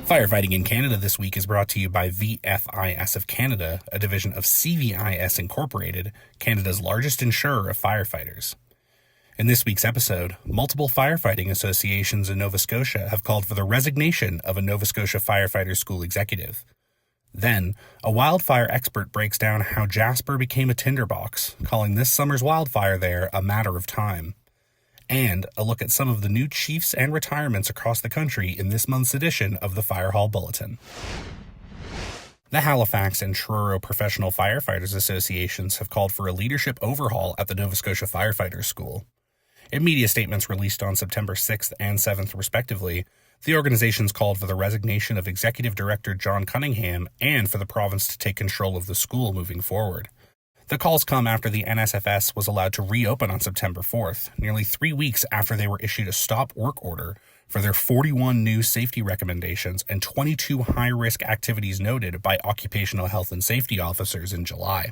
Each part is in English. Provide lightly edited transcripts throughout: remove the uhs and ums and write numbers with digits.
Firefighting in Canada this week is brought to you by VFIS of Canada, a division of CVIS Incorporated, Canada's largest insurer of firefighters. In this week's episode, multiple firefighting associations in Nova Scotia have called for the resignation of a Nova Scotia Firefighters School executive. Then, a wildfire expert breaks down how Jasper became a tinderbox, calling this summer's wildfire there a matter of time. And a look at some of the new chiefs and retirements across the country in this month's edition of the Fire Hall Bulletin. The Halifax and Truro Professional Firefighters Associations have called for a leadership overhaul at the Nova Scotia Firefighters School. In media statements released on September 6th and 7th respectively, the organizations called for the resignation of Executive Director John Cunningham and for the province to take control of the school moving forward. The calls come after the NSFS was allowed to reopen on September 4th, nearly 3 weeks after they were issued a stop work order for their 41 new safety recommendations and 22 high-risk activities noted by occupational health and safety officers in July.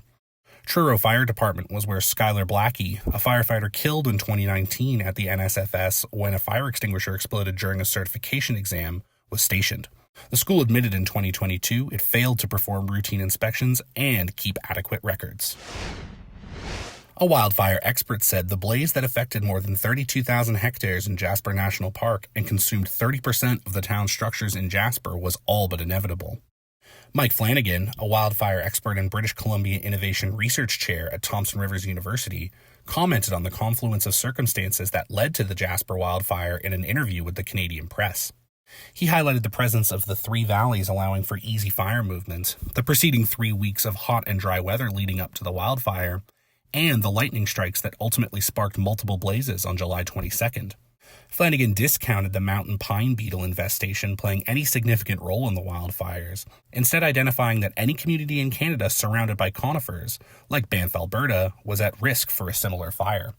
Truro Fire Department was where Skylar Blackie, a firefighter killed in 2019 at the NSFS when a fire extinguisher exploded during a certification exam, was stationed. The school admitted in 2022 it failed to perform routine inspections and keep adequate records. A wildfire expert said the blaze that affected more than 32,000 hectares in Jasper National Park and consumed 30% of the town's structures in Jasper was all but inevitable. Mike Flanagan, a wildfire expert and British Columbia Innovation Research Chair at Thompson Rivers University, commented on the confluence of circumstances that led to the Jasper wildfire in an interview with the Canadian press. He highlighted the presence of the three valleys allowing for easy fire movement, the preceding 3 weeks of hot and dry weather leading up to the wildfire, and the lightning strikes that ultimately sparked multiple blazes on July 22nd. Flanagan discounted the mountain pine beetle infestation playing any significant role in the wildfires, instead identifying that any community in Canada surrounded by conifers, like Banff, Alberta, was at risk for a similar fire.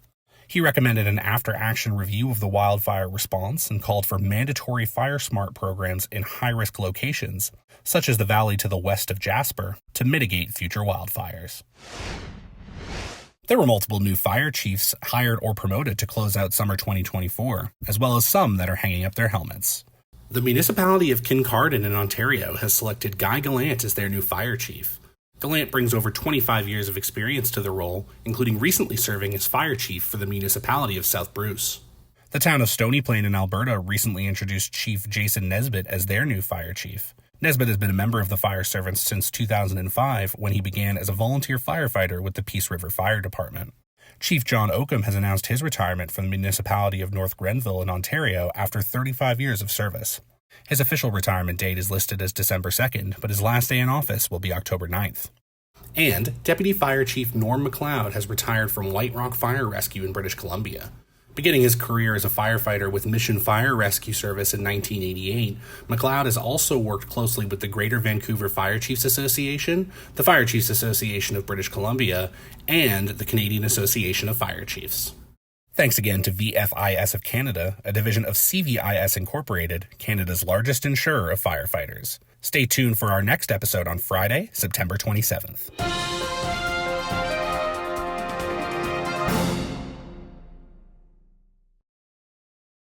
He recommended an after-action review of the wildfire response and called for mandatory fire-smart programs in high-risk locations, such as the valley to the west of Jasper, to mitigate future wildfires. There were multiple new fire chiefs hired or promoted to close out summer 2024, as well as some that are hanging up their helmets. The municipality of Kincardine in Ontario has selected Guy Gallant as their new fire chief. Gallant brings over 25 years of experience to the role, including recently serving as fire chief for the municipality of South Bruce. The town of Stony Plain in Alberta recently introduced Chief Jason Nesbitt as their new fire chief. Nesbitt has been a member of the fire service since 2005 when he began as a volunteer firefighter with the Peace River Fire Department. Chief John Oakham has announced his retirement from the municipality of North Grenville in Ontario after 35 years of service. His official retirement date is listed as December 2nd, but his last day in office will be October 9th. And Deputy Fire Chief Norm MacLeod has retired from White Rock Fire Rescue in British Columbia. Beginning his career as a firefighter with Mission Fire Rescue Service in 1988, MacLeod has also worked closely with the Greater Vancouver Fire Chiefs Association, the Fire Chiefs Association of British Columbia, and the Canadian Association of Fire Chiefs. Thanks again to VFIS of Canada, a division of CVIS Incorporated, Canada's largest insurer of firefighters. Stay tuned for our next episode on Friday, September 27th.